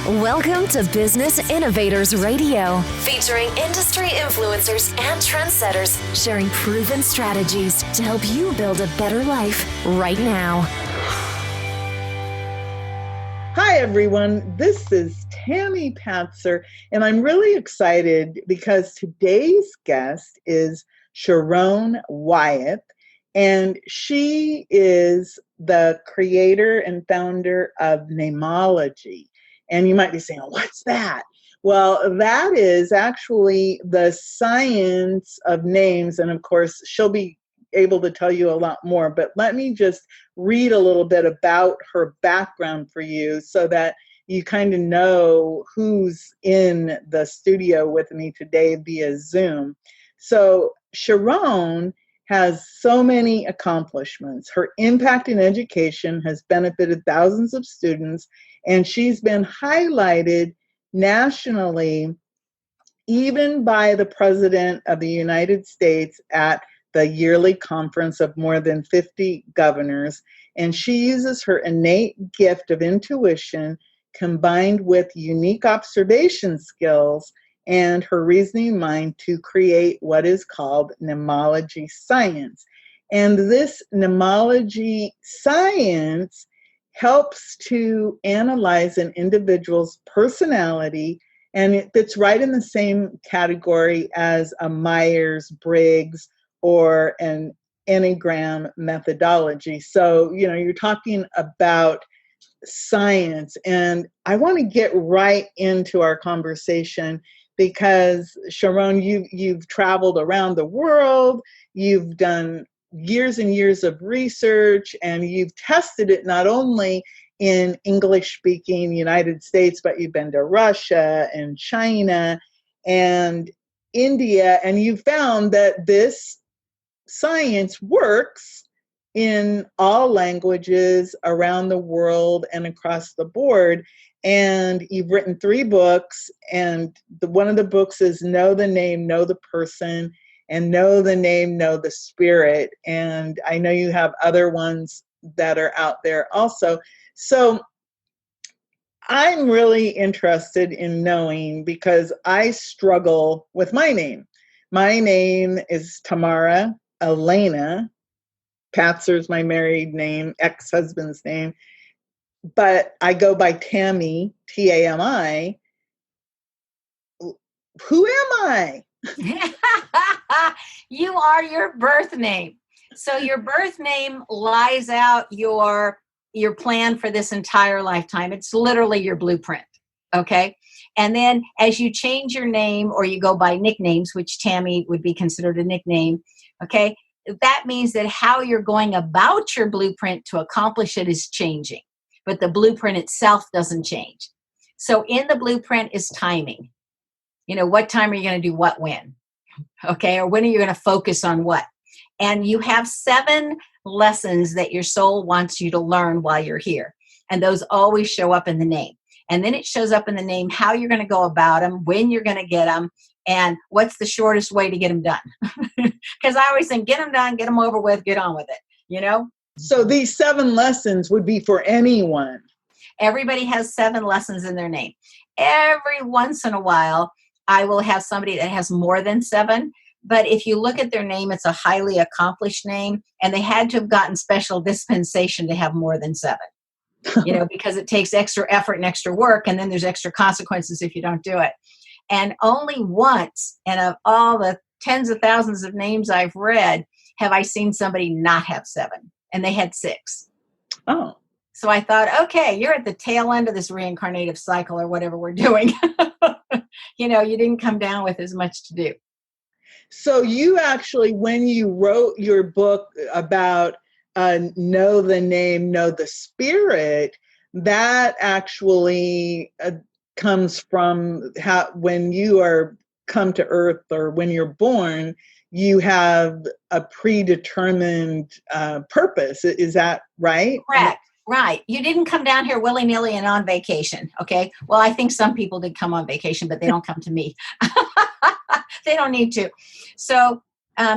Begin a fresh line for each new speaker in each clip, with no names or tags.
Welcome to Business Innovators Radio, featuring industry influencers and trendsetters sharing proven strategies to help you build a better life right now.
Hi, everyone. This is Tammy Patzer, and I'm really excited because today's guest is Sharón Wyeth, and she is the creator and founder of Neimology. And you might be saying, what's that? Well, that is actually the science of names. And of course, she'll be able to tell you a lot more. But let me just read a little bit about her background for you so that you kind of know who's in the studio with me today via Zoom. So Sharón has so many accomplishments. Her impact in education has benefited thousands of students, and she's been highlighted nationally, even by the President of the United States at the yearly conference of more than 50 governors. And she uses her innate gift of intuition combined with unique observation skills and her reasoning mind to create what is called Neimology Science. And this Neimology Science helps to analyze an individual's personality, and it fits right in the same category as a Myers-Briggs or an Enneagram methodology. So, you're talking about science, and I want to get right into our conversation because Sharón, you've traveled around the world, you've done years and years of research, and you've tested it not only in English-speaking United States, but you've been to Russia and China and India, and you found that this science works in all languages around the world and across the board. And you've written 3 books, and one of the books is Know the Name, Know the Person, and Know the Name, Know the Spirit. And I know you have other ones that are out there also. So I'm really interested in knowing, because I struggle with my name. My name is Tamara Elena. Patzer's my married name, ex-husband's name. But I go by Tammy, T-A-M-I. Who am I?
You are your birth name. So your birth name lies out your plan for this entire lifetime. It's literally your blueprint. Okay. And then as you change your name, or you go by nicknames, which Tammy would be considered a nickname. Okay. That means that how you're going about your blueprint to accomplish it is changing, but the blueprint itself doesn't change. So in the blueprint is timing. What time are you going to do what when? Okay. Or when are you going to focus on what? And you have 7 lessons that your soul wants you to learn while you're here. And those always show up in the name. And then it shows up in the name how you're going to go about them, when you're going to get them, and what's the shortest way to get them done. Because I always think, get them done, get them over with, get on with it,
So these 7 lessons would be for anyone.
Everybody has 7 lessons in their name. Every once in a while, I will have somebody that has more than 7. But if you look at their name, it's a highly accomplished name, and they had to have gotten special dispensation to have more than 7. Because it takes extra effort and extra work, and then there's extra consequences if you don't do it. And only once, and of all the tens of thousands of names I've read, have I seen somebody not have 7, and they had 6.
Oh.
So I thought, okay, you're at the tail end of this reincarnative cycle or whatever we're doing. You didn't come down with as much to do.
So you actually, when you wrote your book about Know the Name, Know the Spirit, that actually comes from how, when you are come to Earth, or when you're born, you have a predetermined purpose. Is that right?
Correct. Right. You didn't come down here willy-nilly and on vacation. Okay. Well, I think some people did come on vacation, but they don't come to me. They don't need to. So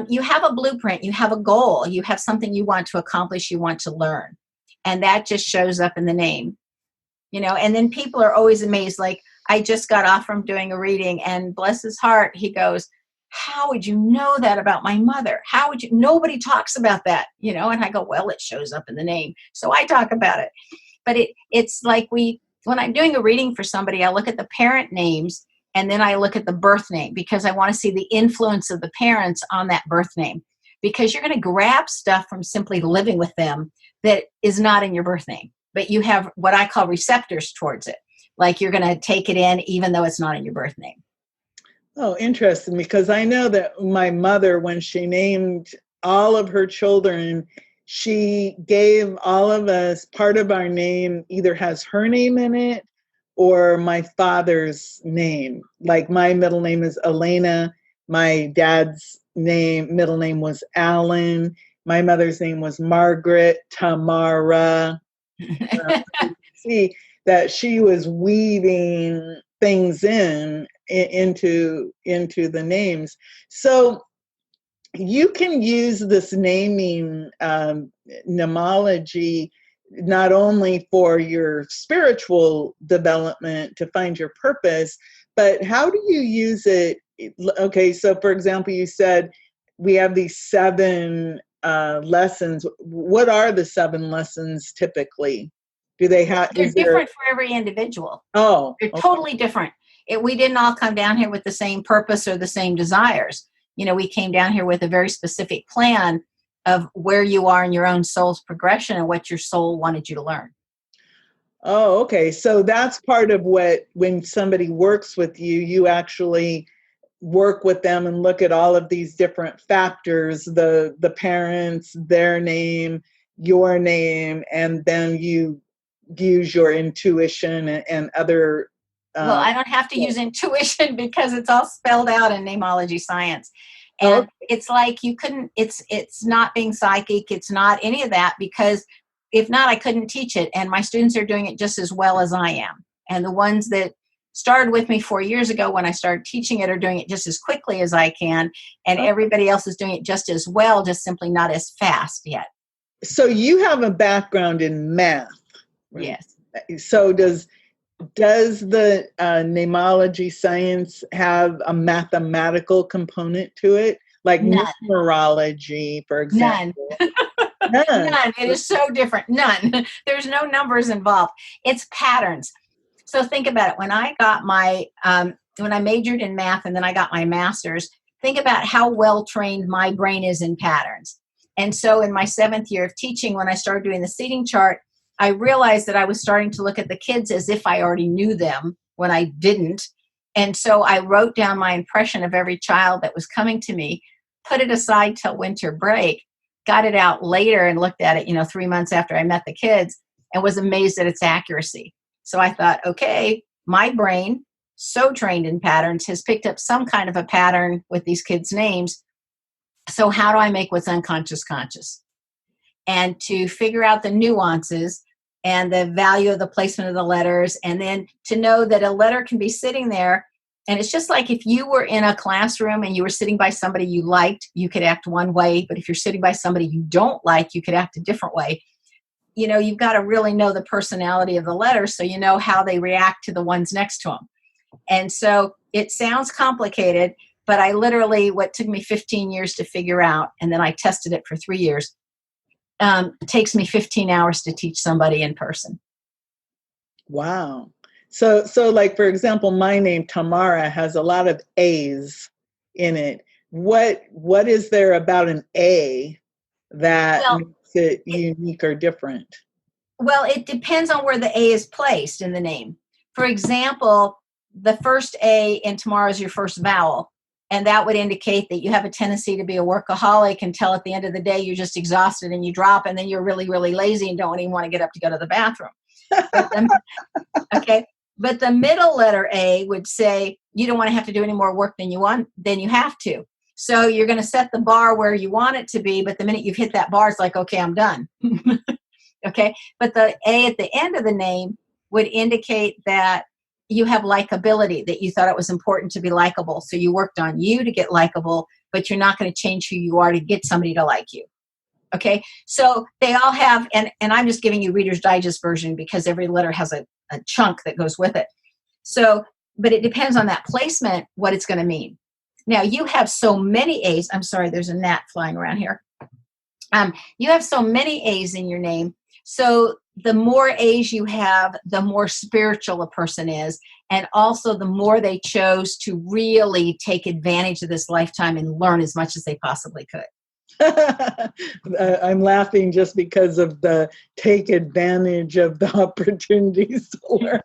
you have a blueprint, you have a goal, you have something you want to accomplish, you want to learn. And that just shows up in the name. And then people are always amazed. Like, I just got off from doing a reading, and bless his heart, he goes, how would you know that about my mother? How would you? Nobody talks about that, And I go, well, it shows up in the name, so I talk about it. But it's like when I'm doing a reading for somebody, I look at the parent names, and then I look at the birth name, because I want to see the influence of the parents on that birth name, because you're going to grab stuff from simply living with them that is not in your birth name, but you have what I call receptors towards it. Like, you're going to take it in even though it's not in your birth name.
Oh, interesting, because I know that my mother, when she named all of her children, she gave all of us part of our name either has her name in it or my father's name. Like, my middle name is Elena. My dad's middle name was Alan. My mother's name was Margaret, Tamara. See that she was weaving things into the names. So you can use this naming Neimology not only for your spiritual development to find your purpose, but how do you use it? Okay, so for example, you said we have these 7 lessons. What are the 7 lessons typically? Do they have?
They're different for every individual.
Oh,
they're totally different. We didn't all come down here with the same purpose or the same desires. We came down here with a very specific plan of where you are in your own soul's progression and what your soul wanted you to learn.
Oh, okay. So that's part of when somebody works with you, you actually work with them and look at all of these different factors, the parents, their name, your name, and then you use your intuition and other.
Well, I don't have to use intuition because it's all spelled out in Neimology Science. And it's like it's not being psychic. It's not any of that, because if not, I couldn't teach it. And my students are doing it just as well as I am. And the ones that started with me 4 years ago when I started teaching it are doing it just as quickly as I can. And everybody else is doing it just as well, just simply not as fast yet.
So you have a background in math. Right?
Yes.
So does the Neimology Science have a mathematical component to it? Like numerology, for example?
None. None. It is so different. None. There's no numbers involved. It's patterns. So think about it. When I got when I majored in math and then I got my master's, think about how well trained my brain is in patterns. And so in my 7th year of teaching, when I started doing the seating chart, I realized that I was starting to look at the kids as if I already knew them when I didn't. And so I wrote down my impression of every child that was coming to me, put it aside till winter break, got it out later and looked at it, 3 months after I met the kids, and was amazed at its accuracy. So I thought, okay, my brain, so trained in patterns, has picked up some kind of a pattern with these kids' names. So how do I make what's unconscious conscious? And to figure out the nuances and the value of the placement of the letters, and then to know that a letter can be sitting there. And it's just like if you were in a classroom and you were sitting by somebody you liked, you could act one way. But if you're sitting by somebody you don't like, you could act a different way. You've got to really know the personality of the letters so you know how they react to the ones next to them. And so it sounds complicated, but I literally, what took me 15 years to figure out, and then I tested it for 3 years, it takes me 15 hours to teach somebody in person.
Wow. So like, for example, my name, Tamara, has a lot of A's in it. What is there about an A that makes it unique or different?
Well, it depends on where the A is placed in the name. For example, the first A in Tamara is your first vowel. And that would indicate that you have a tendency to be a workaholic until at the end of the day, you're just exhausted and you drop, and then you're really, really lazy and don't even want to get up to go to the bathroom. Okay. But the middle letter A would say you don't want to have to do any more work than you have to. So you're going to set the bar where you want it to be. But the minute you've hit that bar, it's like, okay, I'm done. Okay. But the A at the end of the name would indicate that you have likability, that you thought it was important to be likable. So you worked on you to get likable, but you're not going to change who you are to get somebody to like you. Okay. So they all have, and I'm just giving you Reader's Digest version because every letter has a a chunk that goes with it. So, but it depends on that placement, what it's going to mean. Now, you have so many A's. I'm sorry, there's a gnat flying around here. You have so many A's in your name. So the more A's you have, the more spiritual a person is. And also the more they chose to really take advantage of this lifetime and learn as much as they possibly could.
I'm laughing just because of the take advantage of the opportunities to learn.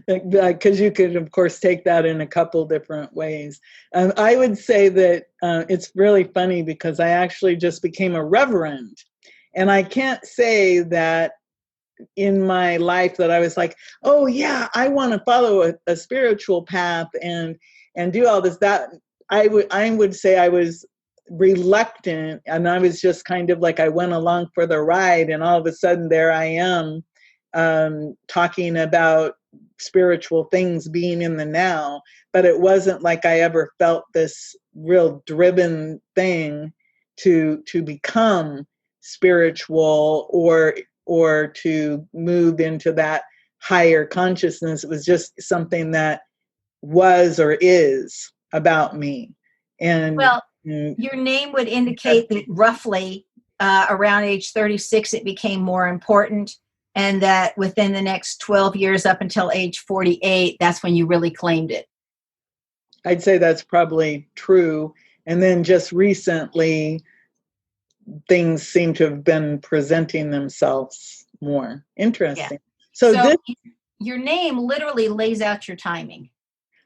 Because you could, of course, take that in a couple different ways. I would say that it's really funny because I actually just became a reverend. And I can't say that in my life that I was like, oh, yeah, I want to follow a spiritual path and do all this. That I would say I was reluctant, and I was just kind of like I went along for the ride, and all of a sudden there I am talking about spiritual things being in the now. But it wasn't like I ever felt this real driven thing to become spiritual or to move into that higher consciousness. It was just something that was or is about me. And
well, your name would indicate that roughly around age 36 it became more important, and that within the next 12 years up until age 48, that's when you really claimed it.
I'd say that's probably true. And then just recently, things seem to have been presenting themselves more. Interesting.
Yeah.
So
your name literally lays out your timing.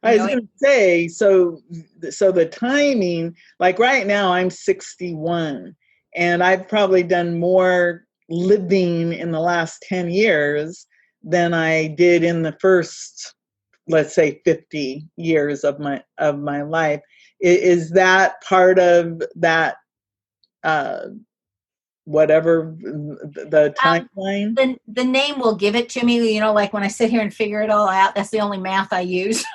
I was going to say, so the timing, like right now I'm 61, and I've probably done more living in the last 10 years than I did in the first, let's say, 50 years of my life. Is that part of that, whatever the timeline?
The name will give it to me, like when I sit here and figure it all out, that's the only math I use.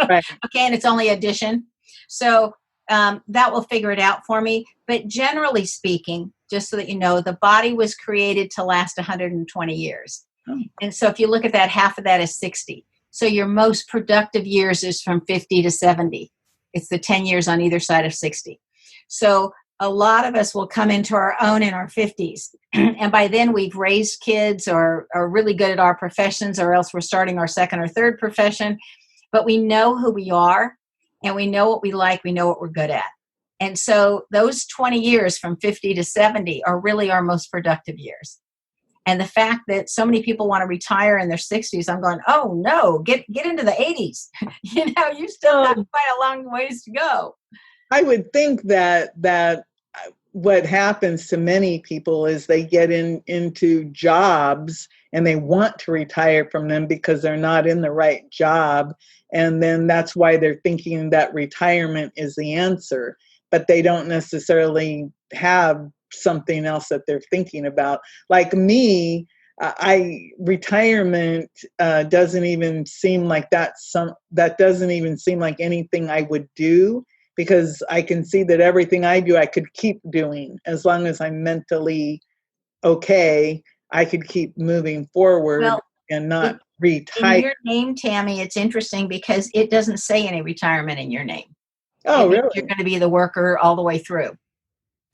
Right.
Okay, and it's only addition. So that will figure it out for me. But generally speaking, just so that you know, the body was created to last 120 years. Oh. And so if you look at that, half of that is 60. So your most productive years is from 50 to 70. It's the 10 years on either side of 60. So a lot of us will come into our own in our 50s. And by then we've raised kids or are really good at our professions, or else we're starting our second or third profession. But we know who we are, and we know what we like, we know what we're good at. And so those 20 years from 50 to 70 are really our most productive years. And the fact that so many people want to retire in their 60s, I'm going, oh no, get into the 80s. You still have quite a long ways to go.
I would think that what happens to many people is they get into jobs and they want to retire from them because they're not in the right job. And then that's why they're thinking that retirement is the answer, but they don't necessarily have something else that they're thinking about. Like me, retirement doesn't even seem like that doesn't even seem like anything I would do, because I can see that everything I do, I could keep doing as long as I'm mentally okay. I could keep moving forward and not retire.
In your name, Tammy, it's interesting because it doesn't say any retirement in your name.
Oh, really?
You're going to be the worker all the way through.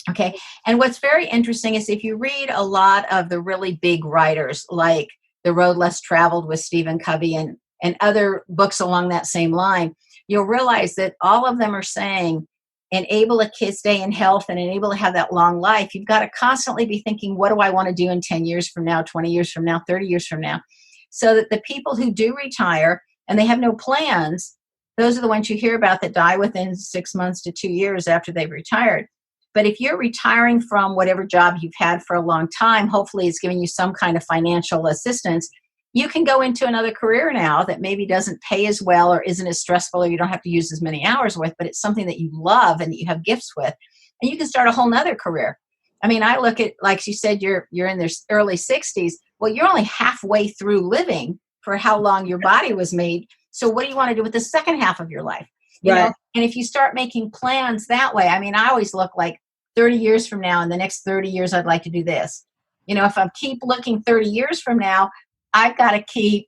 Okay. And what's very interesting is if you read a lot of the really big writers, like The Road Less Traveled with Stephen Covey and other books along that same line, you'll realize that all of them are saying, enable a kid stay in health and enable to have that long life. You've got to constantly be thinking, what do I want to do in 10 years from now, 20 years from now, 30 years from now? So that the people who do retire and they have no plans, those are the ones you hear about that die within 6 months to 2 years after they've retired. But if you're retiring from whatever job you've had for a long time, hopefully it's giving you some kind of financial assistance. You can go into another career now that maybe doesn't pay as well or isn't as stressful, or you don't have to use as many hours with, but it's something that you love and that you have gifts with. And you can start a whole nother career. I mean, I look at, like you said, you're in their early 60s. Well, you're only halfway through living for how long your body was made. So what do you want to do with the second half of your life? You know? And if you start making plans that way, I mean, I always look like 30 years from now, in the next 30 years, I'd like to do this. If I keep looking 30 years from now, I've got to keep,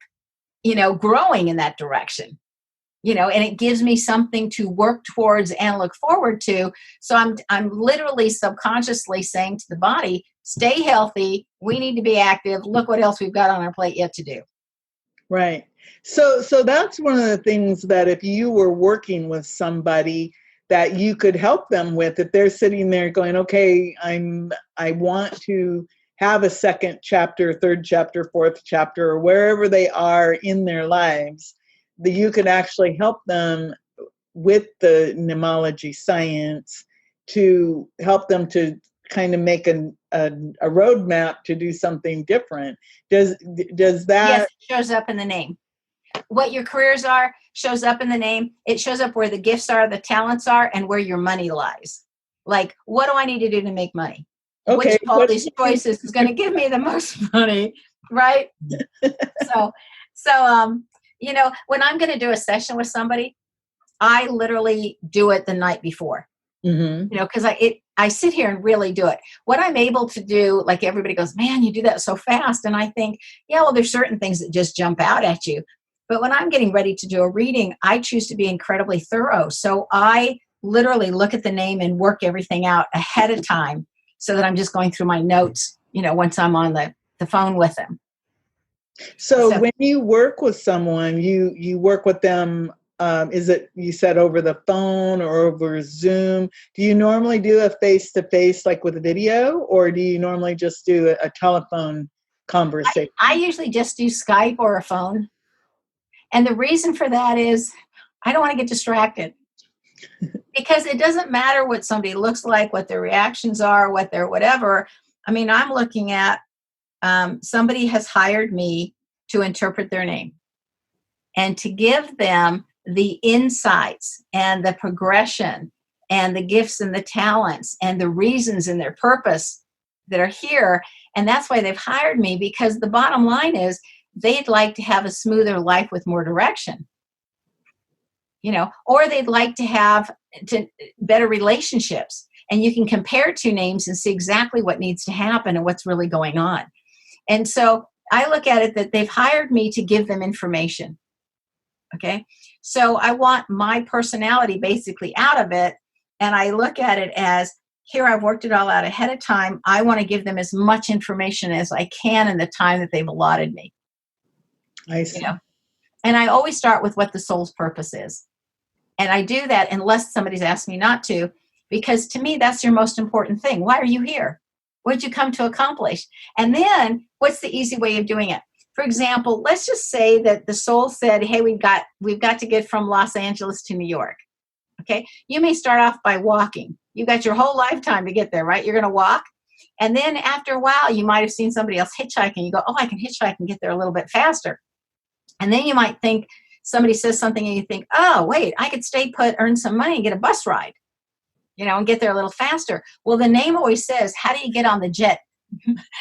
growing in that direction. And it gives me something to work towards and look forward to. So I'm literally subconsciously saying to the body, stay healthy. We need to be active. Look what else we've got on our plate yet to do.
Right. So that's one of the things that if you were working with somebody that you could help them with, if they're sitting there going, okay, I want to have a second chapter, third chapter, fourth chapter, or wherever they are in their lives, that you could actually help them with the Neimology Science to help them to kind of make a roadmap to do something different. Does that?
Yes, it shows up in the name. What your careers are shows up in the name. It shows up where the gifts are, the talents are, and where your money lies. Like, what do I need to do to make money?
Okay.
Which of all these choices is going to give me the most money, right? So, when I'm going to do a session with somebody, I literally do it the night before.
Mm-hmm.
Because I sit here and really do it. What I'm able to do, like everybody goes, man, you do that so fast. And I think, yeah, well, there's certain things that just jump out at you. But when I'm getting ready to do a reading, I choose to be incredibly thorough. So I literally look at the name and work everything out ahead of time so that I'm just going through my notes, once I'm on the phone with them.
So when you work with someone, you work with them, is it, you said over the phone or over Zoom? Do you normally do a face-to-face like with a video, or do you normally just do a telephone conversation?
I usually just do Skype or a phone. And the reason for that is I don't want to get distracted. Because it doesn't matter what somebody looks like, what their reactions are, what their whatever. I mean, I'm looking at somebody has hired me to interpret their name and to give them the insights and the progression and the gifts and the talents and the reasons and their purpose that are here. And that's why they've hired me, because the bottom line is they'd like to have a smoother life with more direction. Or they'd like to have better relationships. And you can compare two names and see exactly what needs to happen and what's really going on. And so I look at it that they've hired me to give them information. Okay. So I want my personality basically out of it. And I look at it as, here, I've worked it all out ahead of time. I want to give them as much information as I can in the time that they've allotted me.
I see.
And I always start with what the soul's purpose is. And I do that unless somebody's asked me not to, because to me, that's your most important thing. Why are you here? What did you come to accomplish? And then what's the easy way of doing it? For example, let's just say that the soul said, hey, we've got to get from Los Angeles to New York. Okay. You may start off by walking. You got your whole lifetime to get there, right? You're going to walk. And then after a while, you might have seen somebody else hitchhiking. You go, oh, I can hitchhike and get there a little bit faster. And then you might think, somebody says something and you think, oh, wait, I could stay put, earn some money and get a bus ride, and get there a little faster. Well, the name always says, how do you get on the jet?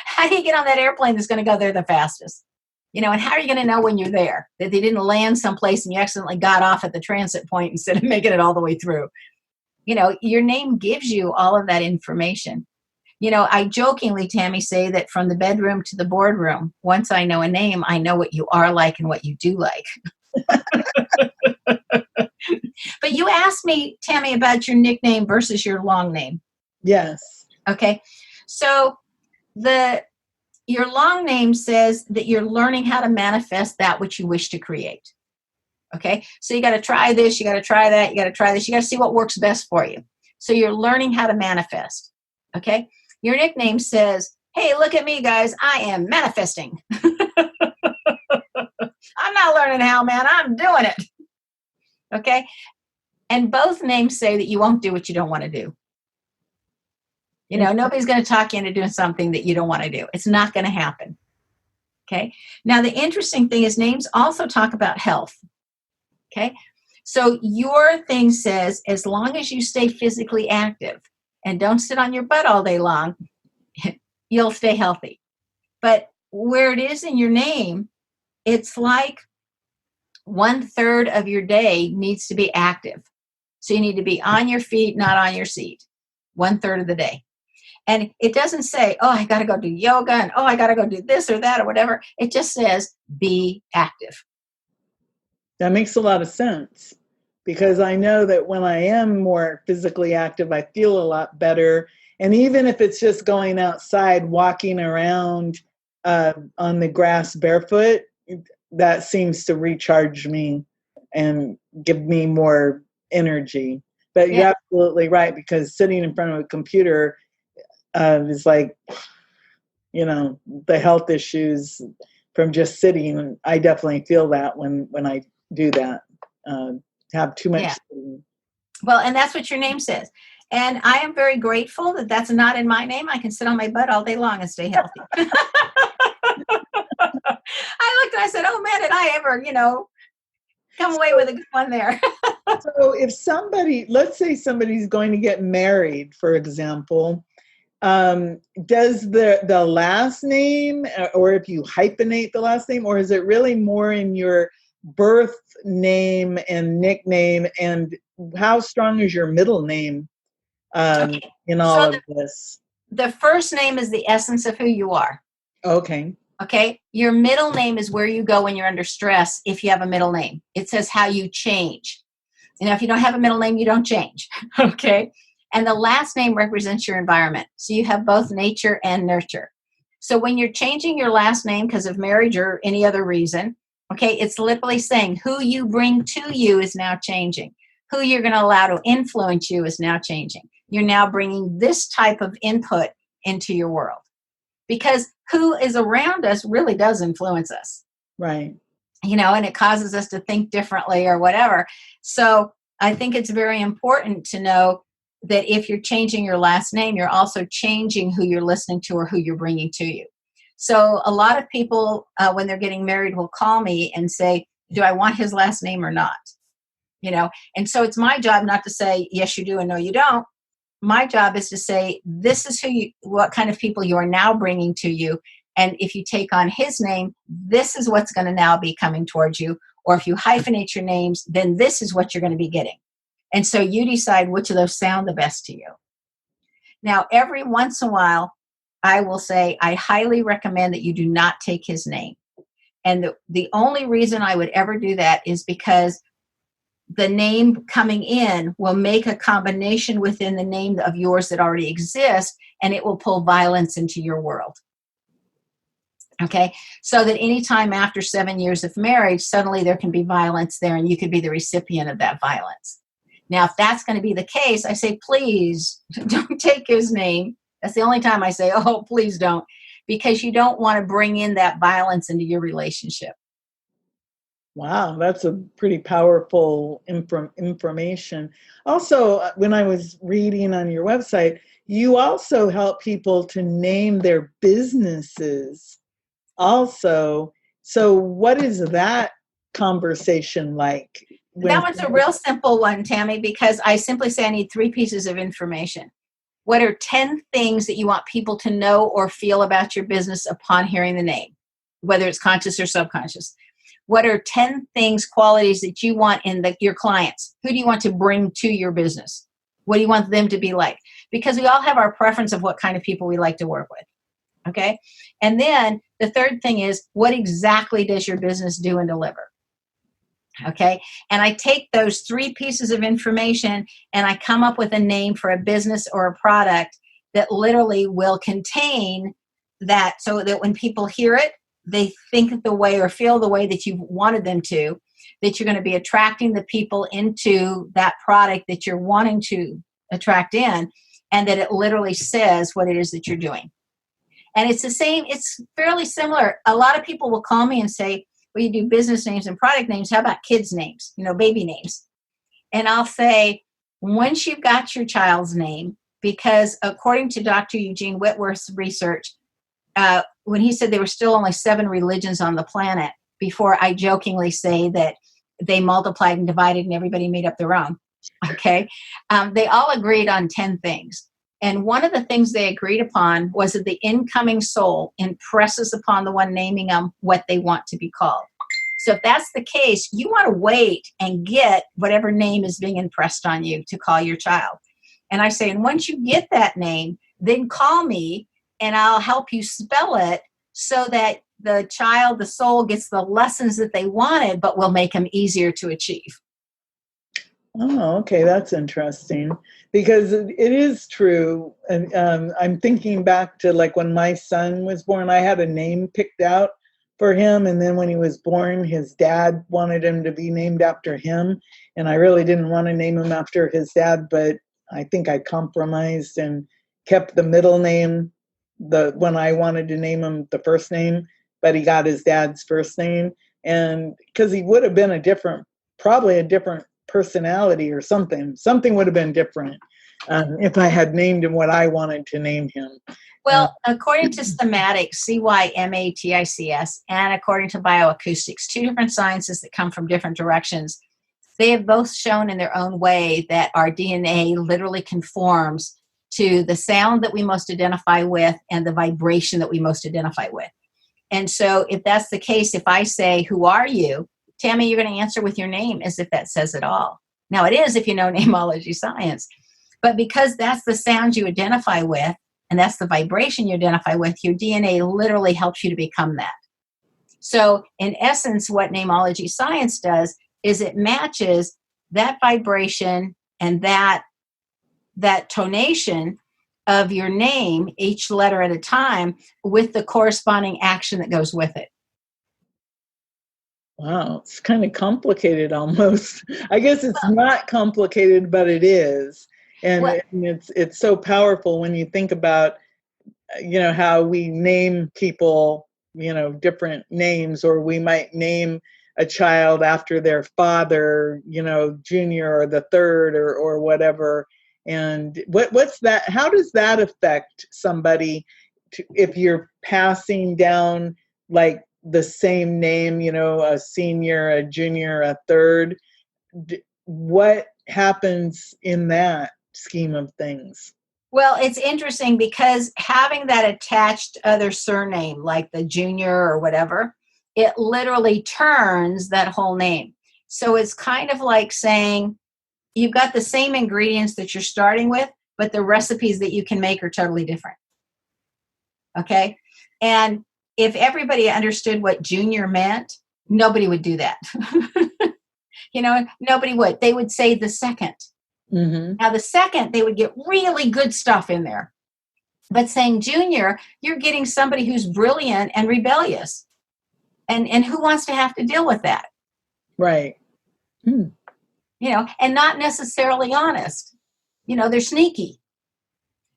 How do you get on that airplane that's going to go there the fastest? And how are you going to know when you're there, that they didn't land someplace and you accidentally got off at the transit point instead of making it all the way through? Your name gives you all of that information. I jokingly, Tammy, say that from the bedroom to the boardroom, once I know a name, I know what you are like and what you do like. But you asked me, Tammy, about your nickname versus your long name.
Yes.
Okay. So your long name says that you're learning how to manifest that which you wish to create. Okay. So you got to try this, you got to try that, you got to try this, you got to see what works best for you. So you're learning how to manifest. Okay. Your nickname says, hey, look at me, guys. I am manifesting. I'm not learning how, man. I'm doing it. Okay. And both names say that you won't do what you don't want to do. Nobody's going to talk you into doing something that you don't want to do. It's not going to happen. Okay. Now, the interesting thing is names also talk about health. Okay. So your thing says, as long as you stay physically active and don't sit on your butt all day long, you'll stay healthy. But where it is in your name, it's like 1/3 of your day needs to be active. So you need to be on your feet, not on your seat, 1/3 of the day. And it doesn't say, oh, I got to go do yoga and oh, I got to go do this or that or whatever. It just says be active.
That makes a lot of sense, because I know that when I am more physically active, I feel a lot better. And even if it's just going outside, walking around on the grass barefoot, that seems to recharge me and give me more energy. But you're absolutely right, because sitting in front of a computer is like, the health issues from just sitting. I definitely feel that when I do that, have too much.
Well, and that's what your name says. And I am very grateful that that's not in my name. I can sit on my butt all day long and stay healthy. I looked and I said, oh man, did I ever, come away with a good one there.
So if let's say somebody's going to get married, for example, does the last name, or if you hyphenate the last name, or is it really more in your birth name and nickname, and how strong is your middle name in all of this?
The first name is the essence of who you are.
Okay.
Your middle name is where you go when you're under stress. If you have a middle name, it says how you change. If you don't have a middle name, you don't change. Okay. And the last name represents your environment. So you have both nature and nurture. So when you're changing your last name because of marriage or any other reason, it's literally saying who you bring to you is now changing. Who you're going to allow to influence you is now changing. You're now bringing this type of input into your world, because who is around us really does influence us.
Right.
And it causes us to think differently or whatever. So I think it's very important to know that if you're changing your last name, you're also changing who you're listening to or who you're bringing to you. So a lot of people, when they're getting married, will call me and say, do I want his last name or not? And so it's my job not to say, yes, you do, and no, you don't. My job is to say, this is what kind of people you are now bringing to you. And if you take on his name, this is what's going to now be coming towards you. Or if you hyphenate your names, then this is what you're going to be getting. And so you decide which of those sound the best to you. Now, every once in a while, I will say, I highly recommend that you do not take his name. And the only reason I would ever do that is because the name coming in will make a combination within the name of yours that already exists, and it will pull violence into your world. Okay, so that anytime after 7 years of marriage, suddenly there can be violence there, and you could be the recipient of that violence. Now, if that's going to be the case, I say, please don't take his name. That's the only time I say, oh, please don't, because you don't want to bring in that violence into your relationship.
Wow, that's a pretty powerful information. Also, when I was reading on your website, you also help people to name their businesses also. So what is that conversation like?
That one's a real simple one, Tammy, because I simply say I need 3 pieces of information. What are 10 things that you want people to know or feel about your business upon hearing the name, whether it's conscious or subconscious? What are 10 things, qualities that you want in your clients? Who do you want to bring to your business? What do you want them to be like? Because we all have our preference of what kind of people we like to work with. Okay. And then the third thing is, what exactly does your business do and deliver? Okay. And I take those 3 pieces of information and I come up with a name for a business or a product that literally will contain that, so that when people hear it, they think the way or feel the way that you wanted them to, that you're going to be attracting the people into that product that you're wanting to attract in, and that it literally says what it is that you're doing. And it's the same, it's fairly similar. A lot of people will call me and say, well, you do business names and product names. How about kids' names, baby names? And I'll say, once you've got your child's name, because according to Dr. Eugene Whitworth's research, when he said there were still only 7 religions on the planet, before I jokingly say that they multiplied and divided and everybody made up their own, okay? They all agreed on 10 things. And one of the things they agreed upon was that the incoming soul impresses upon the one naming them what they want to be called. So if that's the case, you want to wait and get whatever name is being impressed on you to call your child. And I say, and once you get that name, then call me and I'll help you spell it so that the child, the soul, gets the lessons that they wanted, but will make them easier to achieve.
Oh, okay, that's interesting, because it is true. And I'm thinking back to like when my son was born, I had a name picked out for him, and then when he was born, his dad wanted him to be named after him, and I really didn't want to name him after his dad, but I think I compromised and kept the middle name, the when I wanted to name him the first name, but he got his dad's first name, and because he would have been probably a different personality or something would have been different if I had named him what I wanted to name him.
Well, according to cymatics, cymatics, and according to bioacoustics, two different sciences that come from different directions, they have both shown in their own way that our DNA literally conforms to the sound that we most identify with and the vibration that we most identify with. And so if that's the case, if I say, "Who are you?" Tammy, you're going to answer with your name as if that says it all. Now, it is if you know Neimology Science. But because that's the sound you identify with, and that's the vibration you identify with, your DNA literally helps you to become that. So, in essence, what Neimology Science does is it matches that vibration and that tonation of your name, each letter at a time, with the corresponding action that goes with it.
Wow, it's kind of complicated almost. I guess it's not complicated, but it is. And,
Well,
it's so powerful when you think about, how we name people, different names, or we might name a child after their father, Junior or the third or whatever. And what's that? How does that affect somebody if you're passing down like the same name, a senior, a junior, a third? What happens in that scheme of things?
Well, it's interesting because having that attached other surname, like the junior or whatever, it literally turns that whole name. So it's kind of like saying you've got the same ingredients that you're starting with, but the recipes that you can make are totally different. Okay? And if everybody understood what junior meant, nobody would do that. Nobody would. They would say the second.
Mm-hmm.
Now, the second, they would get really good stuff in there. But saying junior, you're getting somebody who's brilliant and rebellious. And who wants to have to deal with that?
Right.
And not necessarily honest. They're sneaky.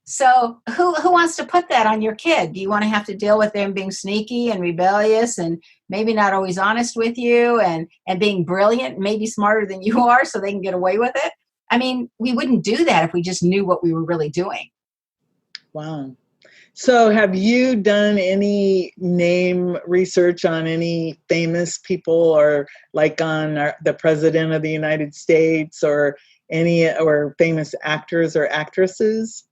So who wants to put that on your kid? Do you want to have to deal with them being sneaky and rebellious and maybe not always honest with you and being brilliant, maybe smarter than you are so they can get away with it? I mean, we wouldn't do that if we just knew what we were really doing.
Wow. So have you done any name research on any famous people, or like on the President of the United States, or famous actors or actresses?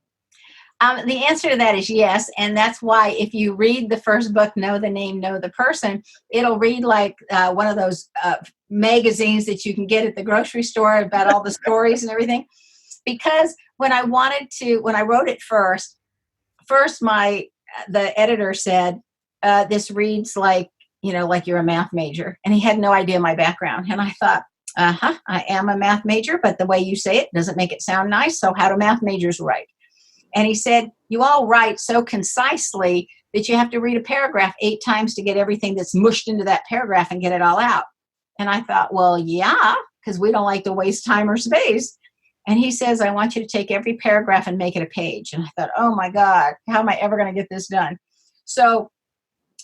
The answer to that is yes. And that's why if you read the first book, Know the Name, Know the Person, it'll read like one of those magazines that you can get at the grocery store about all the stories and everything. Because when I wrote it first, the editor said, this reads like you're a math major. And he had no idea my background. And I thought, I am a math major, but the way you say it doesn't make it sound nice. So how do math majors write? And he said, you all write so concisely that you have to read a paragraph 8 times to get everything that's mushed into that paragraph and get it all out. And I thought, well, yeah, because we don't like to waste time or space. And he says, I want you to take every paragraph and make it a page. And I thought, oh my God, how am I ever going to get this done? So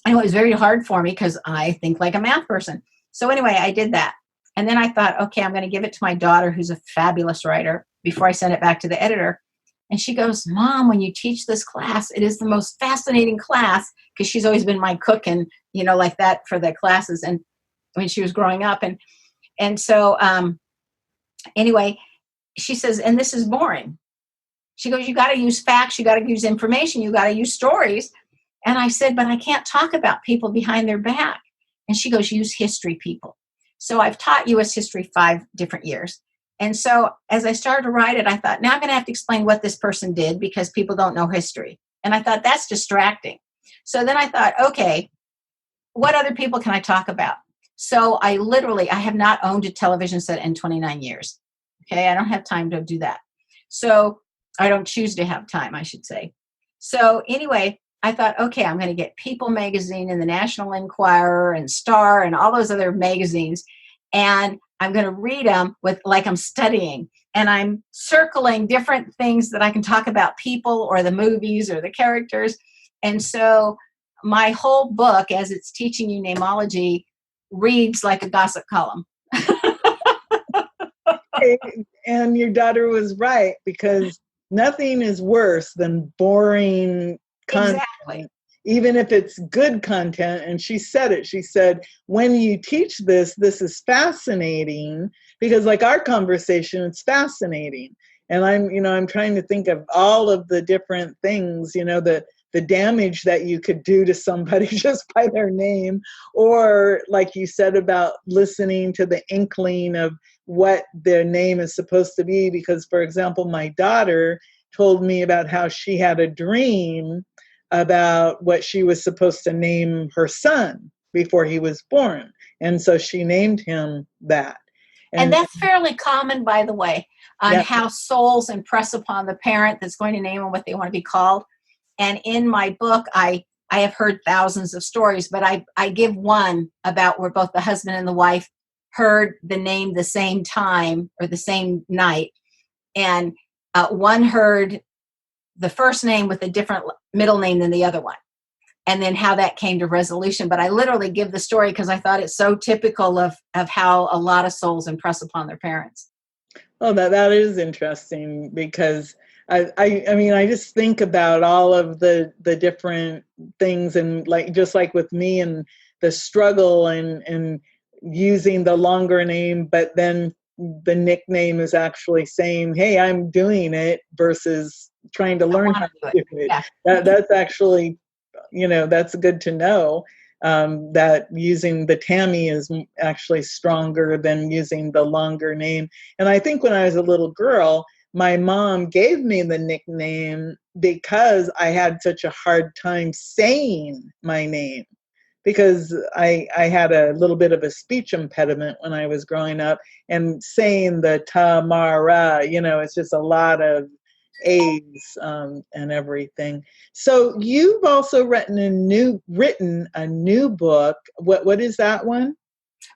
it was very hard for me because I think like a math person. So anyway, I did that. And then I thought, okay, I'm going to give it to my daughter, who's a fabulous writer, before I send it back to the editor. And she goes, Mom, when you teach this class, it is the most fascinating class, because she's always been my cook and, like that for the classes. And when she was growing up. And so anyway, she says, and this is boring. She goes, you got to use facts. You got to use information. You got to use stories. And I said, but I can't talk about people behind their back. And she goes, use history people. So I've taught U.S. history 5 different years. And so as I started to write it, I thought, now I'm going to have to explain what this person did because people don't know history. And I thought, that's distracting. So then I thought, okay, what other people can I talk about? So I have not owned a television set in 29 years. Okay, I don't have time to do that. So I don't choose to have time, I should say. So anyway, I thought, okay, I'm going to get People magazine and the National Enquirer and Star and all those other magazines, and I'm going to read them like I'm studying, and I'm circling different things that I can talk about, people or the movies or the characters. And so my whole book, as it's teaching you Neimology, reads like a gossip column.
And your daughter was right, because nothing is worse than boring content.
Exactly.
Even if it's good content. And she said it. She said, when you teach this is fascinating, because like our conversation, it's fascinating. And I'm trying to think of all of the different things, the damage that you could do to somebody just by their name, or like you said about listening to the inkling of what their name is supposed to be. Because, for example, my daughter told me about how she had a dream about what she was supposed to name her son before he was born. And so she named him that.
And that's fairly common, by the way, on how souls impress upon the parent that's going to name them what they want to be called. And in my book, I have heard thousands of stories, but I give one about where both the husband and the wife heard the name the same time or the same night. And one heard the first name with a different middle name than the other one, and then how that came to resolution. But I literally give the story because I thought it's so typical of how a lot of souls impress upon their parents.
Oh, that is interesting, because I just think about all of the different things, and just like with me and the struggle and using the longer name, but then the nickname is actually saying, hey, I'm doing it, versus trying to learn how to do it. Yeah. That's actually, that's good to know, that using the Tammy is actually stronger than using the longer name. And I think when I was a little girl, my mom gave me the nickname because I had such a hard time saying my name, because I had a little bit of a speech impediment when I was growing up, and saying the Tamara, it's just a lot of A's and everything. So you've also written a new book. What is that one?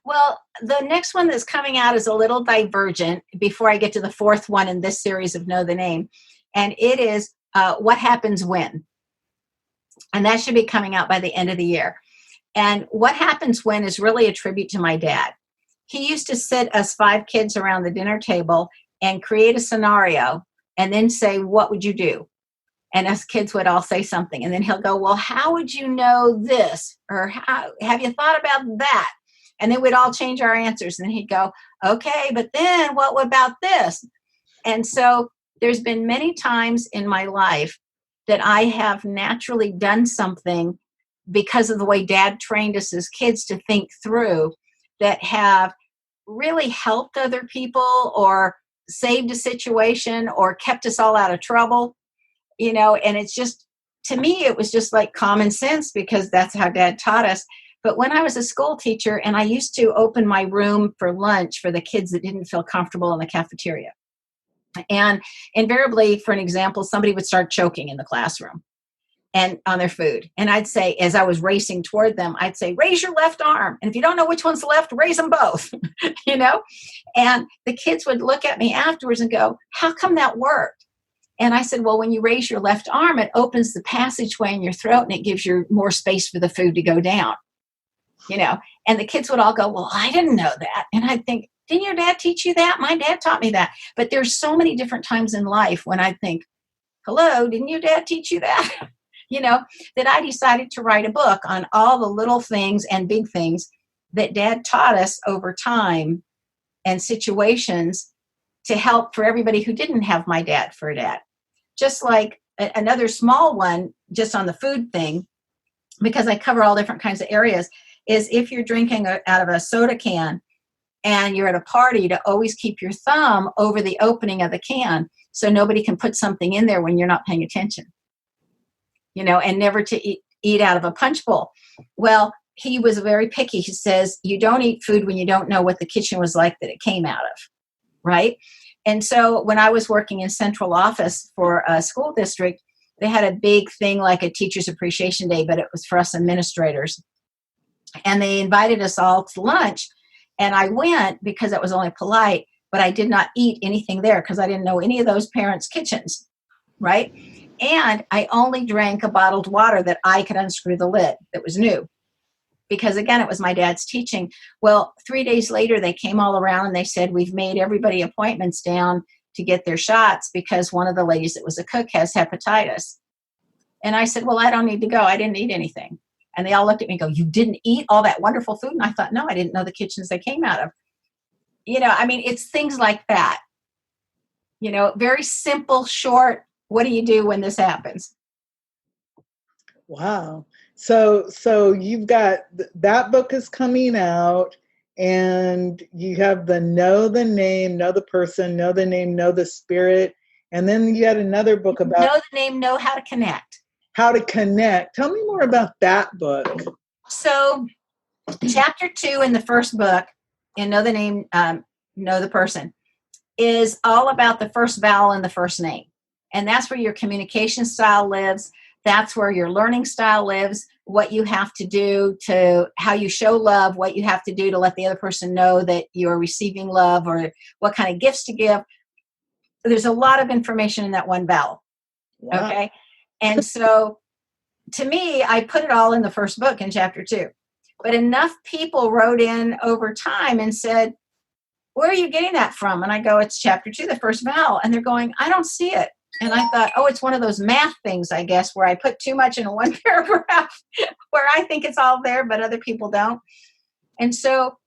Well, the next one that's coming out is a little divergent before I get to the fourth one in this series of Know the Name. And it is What Happens When. And that should be coming out by the end of the year. And What Happens When is really a tribute to my dad. He used to sit us 5 kids around the dinner table and create a scenario and then say, what would you do? And us kids would all say something. And then he'll go, well, how would you know this? Or how have you thought about that? And then we'd all change our answers. And he'd go, okay, but then what about this? And so there's been many times in my life that I have naturally done something because of the way Dad trained us as kids to think through, that have really helped other people or saved a situation or kept us all out of trouble, and it's just, to me, it was just like common sense, because that's how Dad taught us. But when I was a school teacher, and I used to open my room for lunch for the kids that didn't feel comfortable in the cafeteria. And invariably, for an example, somebody would start choking in the classroom and on their food. And I'd say, as I was racing toward them, I'd say, raise your left arm. And if you don't know which one's left, raise them both, And the kids would look at me afterwards and go, how come that worked? And I said, well, when you raise your left arm, it opens the passageway in your throat and it gives you more space for the food to go down, And the kids would all go, well, I didn't know that. And I'd think, didn't your dad teach you that? My dad taught me that. But there's so many different times in life when I think, hello, didn't your dad teach you that? That I decided to write a book on all the little things and big things that Dad taught us over time and situations to help for everybody who didn't have my dad for a dad. Just like another small one, just on the food thing, because I cover all different kinds of areas, is if you're drinking out of a soda can and you're at a party, to always keep your thumb over the opening of the can so nobody can put something in there when you're not paying attention, and never to eat out of a punch bowl. Well, he was very picky. He says, you don't eat food when you don't know what the kitchen was like that it came out of, right? And so when I was working in central office for a school district, they had a big thing like a Teacher's Appreciation Day, but it was for us administrators. And they invited us all to lunch. And I went because it was only polite, but I did not eat anything there because I didn't know any of those parents' kitchens, right? And I only drank a bottled water that I could unscrew the lid that was new. Because again, it was my dad's teaching. Well, 3 days later, they came all around and they said, we've made everybody appointments down to get their shots because one of the ladies that was a cook has hepatitis. And I said, well, I don't need to go. I didn't eat anything. And they all looked at me and go, you didn't eat all that wonderful food? And I thought, no, I didn't know the kitchens they came out of. It's things like that. Very simple, short. What do you do when this happens?
Wow. So you've got that book is coming out, and you have the know the name, know the person, know the name, know the spirit. And then you had another book about
know the name, know how to connect.
How to connect. Tell me more about that book.
So chapter 2 in the first book, in Know the Name, Know the Person, is all about the first vowel in the first name. And that's where your communication style lives. That's where your learning style lives, what you have to do to how you show love, what you have to do to let the other person know that you're receiving love, or what kind of gifts to give. There's a lot of information in that one vowel. Wow. Okay. And so to me, I put it all in the first book in chapter 2. But enough people wrote in over time and said, where are you getting that from? And I go, it's chapter 2, the first vowel. And they're going, I don't see it. And I thought, it's one of those math things, I guess, where I put too much in one paragraph where I think it's all there, but other people don't. And so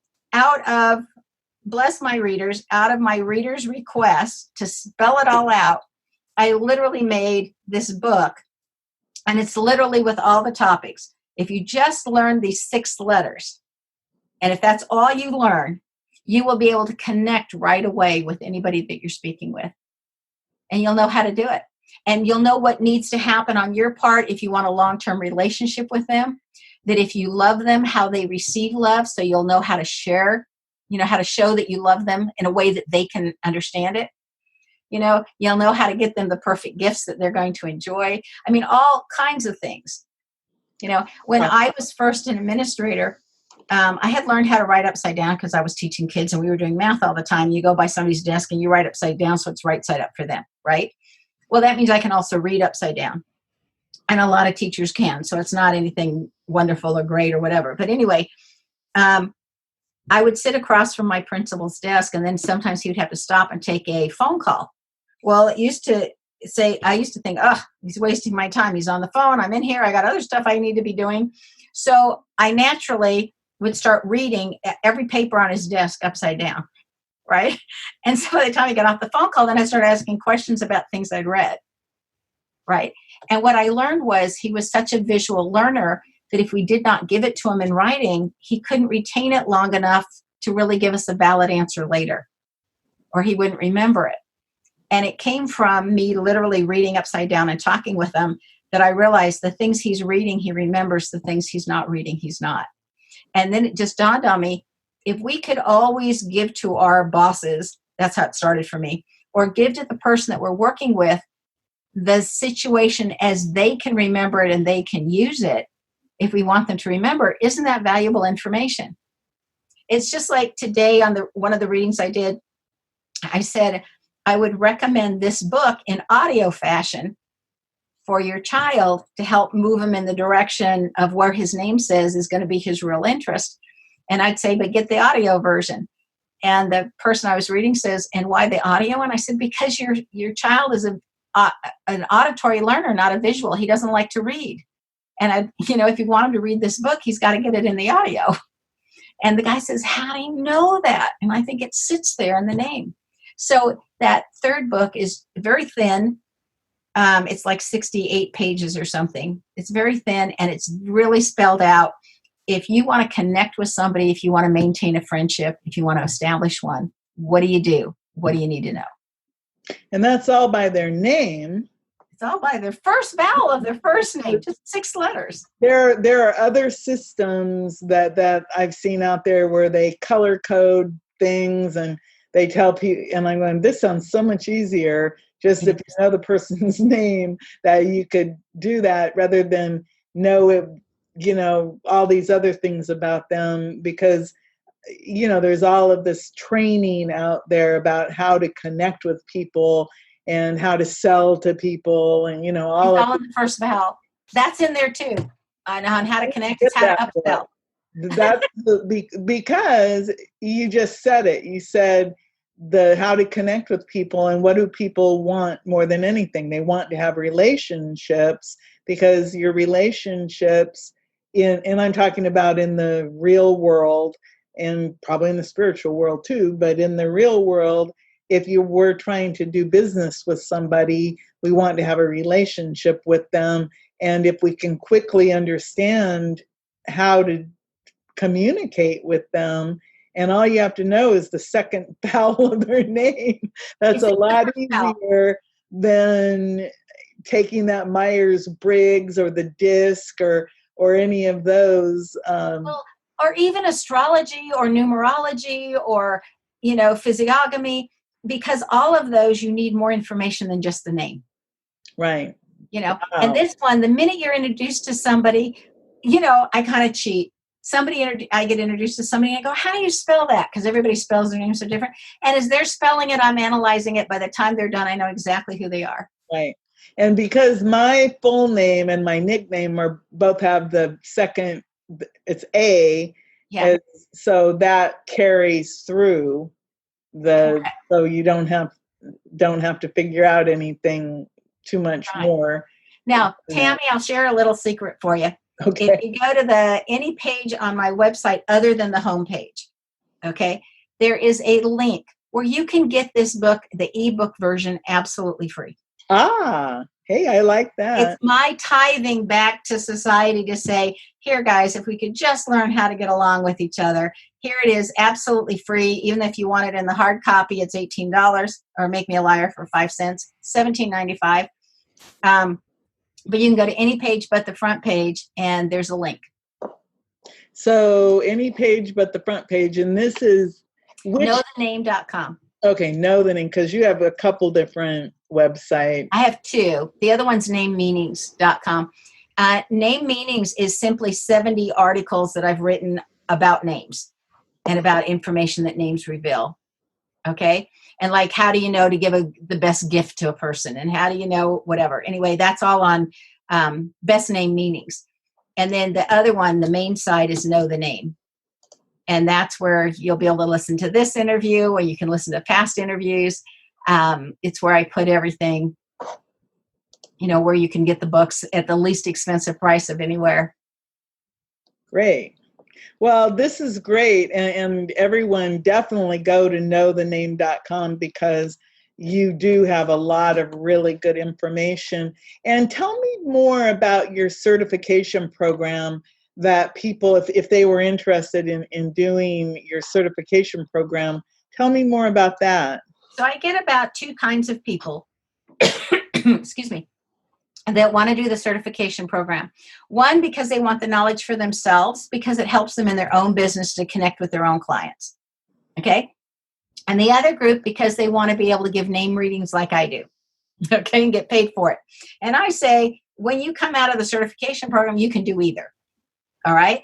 bless my readers, out of my readers' request to spell it all out, I literally made this book. And it's literally with all the topics. If you just learn these 6 letters, and if that's all you learn, you will be able to connect right away with anybody that you're speaking with. And you'll know how to do it. And you'll know what needs to happen on your part if you want a long-term relationship with them. That if you love them, how they receive love. So you'll know how to share, how to show that you love them in a way that they can understand it. You'll know how to get them the perfect gifts that they're going to enjoy. All kinds of things. When I was first an administrator, I had learned how to write upside down because I was teaching kids and we were doing math all the time. You go by somebody's desk and you write upside down so it's right side up for them, right? Well, that means I can also read upside down. And a lot of teachers can. So it's not anything wonderful or great or whatever. But anyway, I would sit across from my principal's desk, and then sometimes he would have to stop and take a phone call. Well, I used to think, he's wasting my time. He's on the phone. I'm in here. I got other stuff I need to be doing. So I naturally would start reading every paper on his desk upside down, right? And so by the time he got off the phone call, then I started asking questions about things I'd read, right? And what I learned was he was such a visual learner that if we did not give it to him in writing, he couldn't retain it long enough to really give us a valid answer later, or he wouldn't remember it. And it came from me literally reading upside down and talking with him that I realized the things he's reading, he remembers. The things he's not reading, he's not. And then it just dawned on me, if we could always give to our bosses, that's how it started for me, or give to the person that we're working with the situation as they can remember it and they can use it, if we want them to remember, isn't that valuable information? It's just like today on one of the readings I did, I said, I would recommend this book in audio fashion for your child to help move him in the direction of where his name says is going to be his real interest. And I'd say, but get the audio version. And the person I was reading says, and why the audio? And I said, because your child is an auditory learner, not a visual. He doesn't like to read. And if you want him to read this book, he's got to get it in the audio. And the guy says, how do you know that? And I think it sits there in the name. So that third book is very thin. It's like 68 pages or something. It's very thin and it's really spelled out. if you want to connect with somebody, if you want to maintain a friendship, if you want to establish one, what do you do? What do you need to know?
And that's all by their name.
It's all by their first vowel of their first name, just 6 letters.
There are other systems that I've seen out there where they color code things and they tell people, and I'm going, this sounds so much easier just if you know the person's name, that you could do that rather than know it, all these other things about them, because there's all of this training out there about how to connect with people and how to sell to people, and all
it's
of
all in the first vowel. That's in there too. On how to connect, it's how to upsell.
That's because you just said it. You said the how to connect with people, and what do people want more than anything? They want to have relationships, because your relationships and I'm talking about in the real world and probably in the spiritual world too, but in the real world, if you were trying to do business with somebody, we want to have a relationship with them. And if we can quickly understand how to communicate with them, and all you have to know is the second vowel of their name, that's a lot easier than taking that Myers-Briggs or the DISC or any of those.
Or even astrology or numerology or, physiognomy, because all of those, you need more information than just the name.
Right.
Wow. And this one, the minute you're introduced to somebody, I kind of cheat. I get introduced to somebody and I go, how do you spell that? Because everybody spells their name so different. And as they're spelling it, I'm analyzing it. By the time they're done, I know exactly who they are.
Right. And because my full name and my nickname both have the second, it's A,
yeah.
So that carries through so you don't have to figure out anything too much more.
Now, Tammy, I'll share a little secret for you.
Okay.
If you go to any page on my website other than the home page, okay, there is a link where you can get this book, the ebook version, absolutely free.
Hey, I like that.
It's my tithing back to society to say, here, guys, if we could just learn how to get along with each other, here it is, absolutely free. Even if you want it in the hard copy, it's $18, or make me a liar for 5 cents, $17.95. But you can go to any page but the front page, and there's a link.
So any page but the front page, and this is
knowthename.com.
Okay, know the name, because you have a couple different websites.
I have 2. The other one's namemeanings.com. Name Meanings is simply 70 articles that I've written about names and about information that names reveal. Okay? And like, how do you know to give the best gift to a person? And how do you know whatever? Anyway, that's all on Best Name Meanings. And then the other one, the main site, is Know the Name. And that's where you'll be able to listen to this interview, or you can listen to past interviews. It's where I put everything, where you can get the books at the least expensive price of anywhere.
Great. Well, this is great. And everyone definitely go to knowthename.com, because you do have a lot of really good information. And tell me more about your certification program, that people, if they were interested in doing your certification program, tell me more about that.
So I get about 2 kinds of people, excuse me, that want to do the certification program. One, because they want the knowledge for themselves, because it helps them in their own business to connect with their own clients. Okay? And the other group, because they want to be able to give name readings like I do. Okay? And get paid for it. And I say, when you come out of the certification program, you can do either. All right?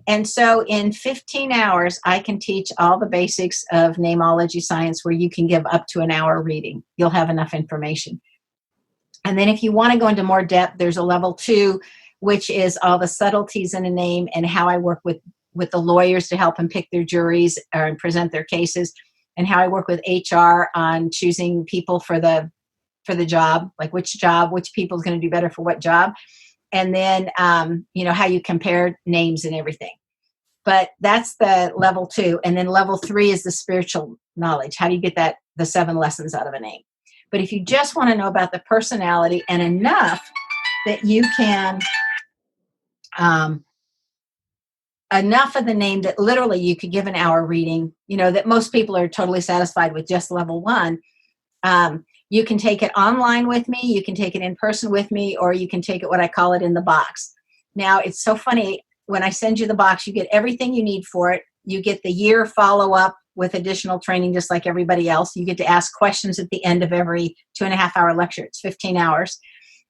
And so in 15 hours, I can teach all the basics of Neimology Science, where you can give up to an hour reading. You'll have enough information. And then if you want to go into more depth, there's a level 2, which is all the subtleties in a name and how I work with the lawyers to help them pick their juries or present their cases, and how I work with HR on choosing people for the job, like which people is going to do better for what job. And then, how you compare names and everything. But that's the level 2. And then level 3 is the spiritual knowledge. How do you get the 7 lessons out of a name? But if you just want to know about the personality and enough that you can enough of the name that literally you could give an hour reading, that most people are totally satisfied with just level 1. You can take it online with me, you can take it in person with me, or you can take it, what I call it, in the box. Now, it's so funny. When I send you the box, you get everything you need for it. You get the year follow-up with additional training, just like everybody else. You get to ask questions at the end of every 2.5-hour lecture. It's 15 hours.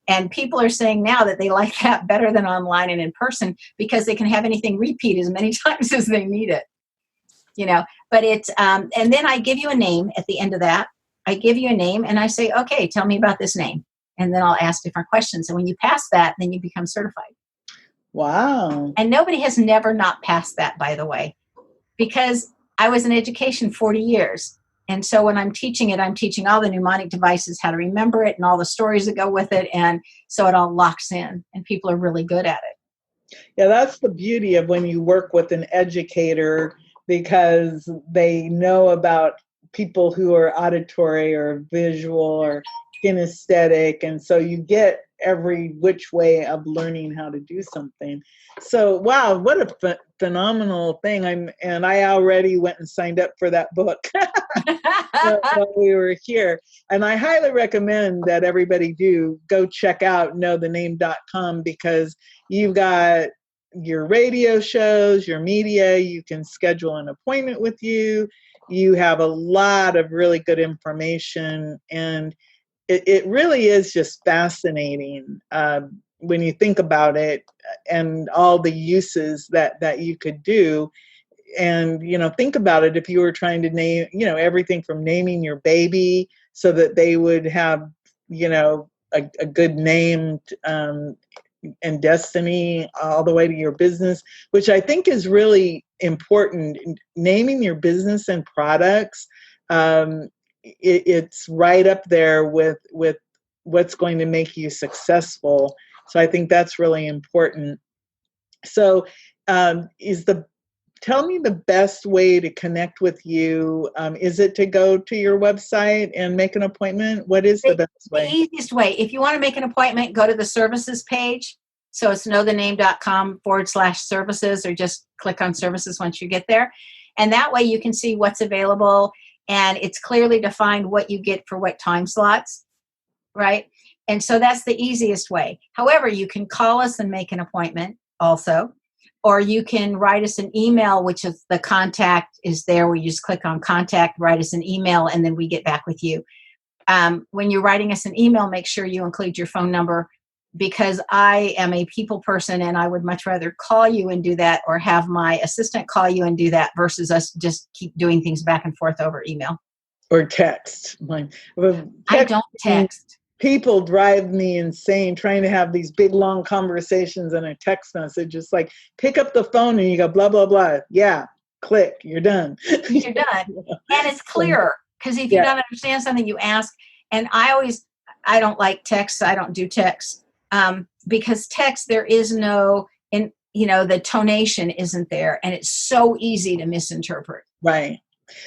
And people are saying now that they like that better than online and in person because they can have anything repeat as many times as they need it. But it's, and then I give you a name at the end of that. I give you a name and I say, okay, tell me about this name. And then I'll ask different questions. And when you pass that, then you become certified.
Wow.
And nobody has never not passed that, by the way, because I was in education 40 years. And so when I'm teaching it, I'm teaching all the mnemonic devices, how to remember it and all the stories that go with it. And so it all locks in and people are really good at it.
Yeah, that's the beauty of when you work with an educator, because they know about people who are auditory or visual or kinesthetic. And so you get every which way of learning how to do something. So, wow, what a phenomenal thing. I already went and signed up for that book while we were here. And I highly recommend that everybody do go check out knowthename.com, because you've got your radio shows, your media, you can schedule an appointment with you. You have a lot of really good information, and it really is just fascinating when you think about it and all the uses that you could do. And, think about it, if you were trying to name, everything from naming your baby so that they would have, a good name and destiny, all the way to your business, which I think is really important. Naming your business and products, it's right up there with what's going to make you successful. So I think that's really important. So tell me the best way to connect with you. Is it to go to your website and make an appointment? What is the best way?
The easiest way, if you want to make an appointment, go to the services page. So it's knowthename.com/services, or just click on services once you get there. And that way you can see what's available, and it's clearly defined what you get for what time slots, right? And so that's the easiest way. However, you can call us and make an appointment also. Or you can write us an email, which is the contact is there, where you just click on contact, write us an email, and then we get back with you. When you're writing us an email, make sure you include your phone number, because I am a people person and I would much rather call you and do that, or have my assistant call you and do that, versus us just keep doing things back and forth over email.
Or text.
I don't text.
People drive me insane trying to have these big, long conversations in a text message. It's like, pick up the phone and you go, blah, blah, blah. Yeah, click, you're done.
You're done. And it's clearer, because if you don't understand something, you ask. And I don't like text. I don't do text, because text, there is no, the tonation isn't there. And it's so easy to misinterpret.
Right.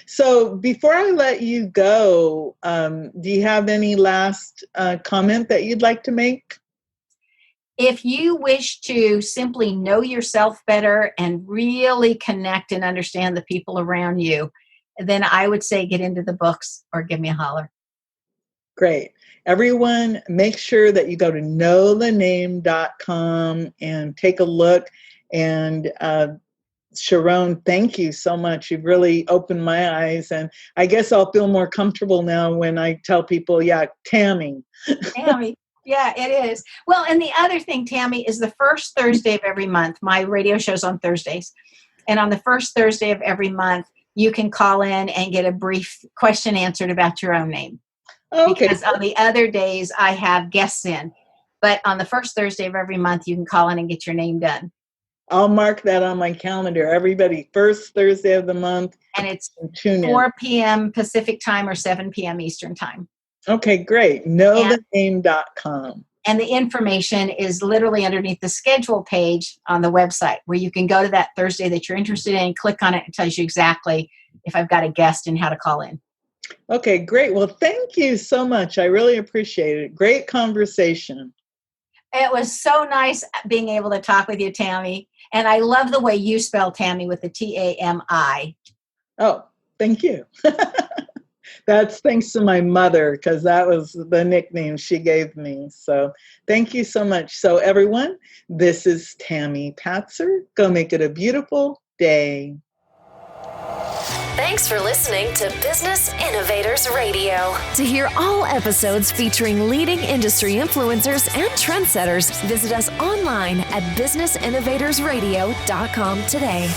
So before I let you go, do you have any last comment that you'd like to make?
If you wish to simply know yourself better and really connect and understand the people around you, then I would say get into the books or give me a holler.
Great. Everyone, make sure that you go to knowthename.com and take a look. And Sharón, thank you so much. You've really opened my eyes, and I guess I'll feel more comfortable now when I tell people, Tammy.
Tammy, yeah, it is. Well, and the other thing, Tammy, is the first Thursday of every month. My radio show's on Thursdays. And on the first Thursday of every month, you can call in and get a brief question answered about your own name.
Okay.
Because on the other days, I have guests in. But on the first Thursday of every month, you can call in and get your name done.
I'll mark that on my calendar. Everybody, first Thursday of the month.
And it's 4 p.m. Pacific time or 7 p.m. Eastern time.
Okay, great. Knowthename.com.
And the information is literally underneath the schedule page on the website, where you can go to that Thursday that you're interested in, click on it, and it tells you exactly if I've got a guest and how to call in.
Okay, great. Well, thank you so much. I really appreciate it. Great conversation.
It was so nice being able to talk with you, Tammy. And I love the way you spell Tammy with the Tami.
Oh, thank you. That's thanks to my mother, because that was the nickname she gave me. So thank you so much. So everyone, this is Tammy Patzer. Go make it a beautiful day.
Thanks for listening to Business Innovators Radio. To hear all episodes featuring leading industry influencers and trendsetters, visit us online at businessinnovatorsradio.com today.